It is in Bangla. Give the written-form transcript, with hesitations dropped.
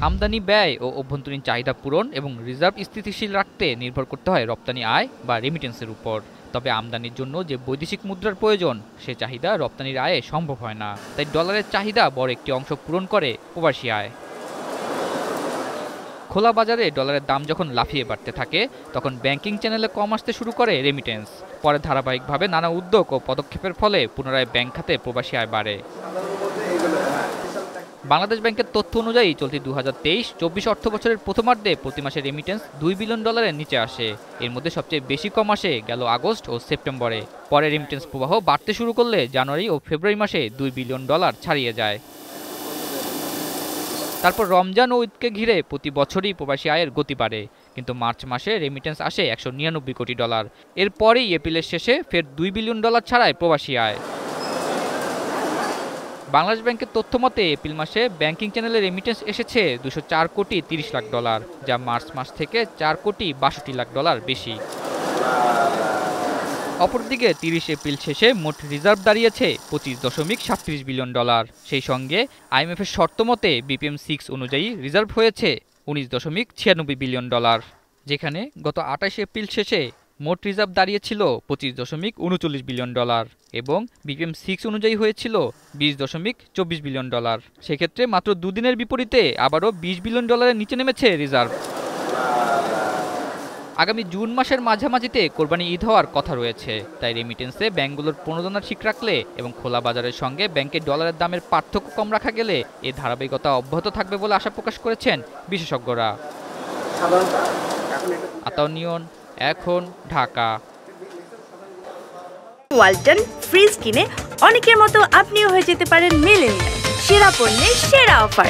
আমদানি ব্যয় ও অভ্যন্তরীণ চাহিদা পূরণ এবং রিজার্ভ স্থিতিশীল রাখতে নির্ভর করতে হয় রপ্তানি আয় বা রেমিটেন্সের উপর। তবে আমদানির জন্য যে বৈদেশিক মুদ্রার প্রয়োজন সে চাহিদা রপ্তানির আয়ে সম্ভব হয় না। তাই ডলারের চাহিদা বড় একটি অংশ পূরণ করে প্রবাসী আয়। খোলা বাজারে ডলারের দাম যখন লাফিয়ে বাড়তে থাকে তখন ব্যাংকিং চ্যানেলে কম আসতে শুরু করে রেমিটেন্স। পরে ধারাবাহিকভাবে নানা উদ্যোগ ও পদক্ষেপের ফলে পুনরায় ব্যাংক খাতে প্রবাসী আয় বাড়ে। বাংলাদেশ ব্যাংকের তথ্য অনুযায়ী চলতি 2023-24 অর্থবছরের প্রথমার্ধে প্রতি মাসে রেমিটেন্স $2 বিলিয়ন নিচে আসে। এর মধ্যে সবচেয়ে বেশি কম আসে গেল আগস্ট ও সেপ্টেম্বরে। পরে রেমিটেন্স প্রবাহ বাড়তে শুরু করলে জানুয়ারি ও ফেব্রুয়ারি মাসে $2 বিলিয়ন ছাড়িয়ে যায়। তারপর রমজান ও ঈদকে ঘিরে প্রতি বছরই প্রবাসী আয়ের গতি বাড়ে, কিন্তু মার্চ মাসে রেমিটেন্স আসে $199 কোটি। এরপরেই এপ্রিলের শেষে ফের $2 বিলিয়ন ছাড়ায় প্রবাসী আয়। বাংলাদেশ ব্যাংকের তথ্য মতে এপ্রিল মাসে ব্যাংকিং চ্যানেলে রেমিটেন্স এসেছে $204 কোটি 30 লাখ, যা মার্চ মাস থেকে $4 কোটি 62 লাখ বেশি। অপরদিকে 30 এপ্রিল শেষে মোট রিজার্ভ দাঁড়িয়েছে $25.37 বিলিয়ন। সেই সঙ্গে আইএমএফের শর্ত মতে BPM-6 অনুযায়ী রিজার্ভ হয়েছে $19.96 বিলিয়ন, যেখানে গত 28 এপ্রিল শেষে মোট রিজার্ভ দাঁড়িয়েছিল $25.39 বিলিয়ন এবং BPM-6 অনুযায়ী হয়েছিল $20.24 বিলিয়ন। সেক্ষেত্রে মাত্র দুদিনের বিপরীতে আবারও $20 বিলিয়ন নিচে নেমেছে রিজার্ভ। আগামী জুন মাসের মাঝামাঝিতে কোরবানি ঈদ হওয়ার কথা রয়েছে, তাই রেমিটেন্সে ব্যাংকগুলোর প্রণোদনা ঠিক রাখলে এবং খোলা বাজারের সঙ্গে ব্যাংকের ডলারের দামের পার্থক্য কম রাখা গেলে এই ধারাবাহিকতা অব্যাহত থাকবে বলে আশা প্রকাশ করেছেন বিশেষজ্ঞরা। আতাউনিয়ন, এখন, ঢাকা। ওয়ালটন ফ্রিজ কিনে অনেকের মতো আপনিও হয়ে যেতে পারেন মিলেনিয়াল। সেরা পণ্যের সেরা অফার।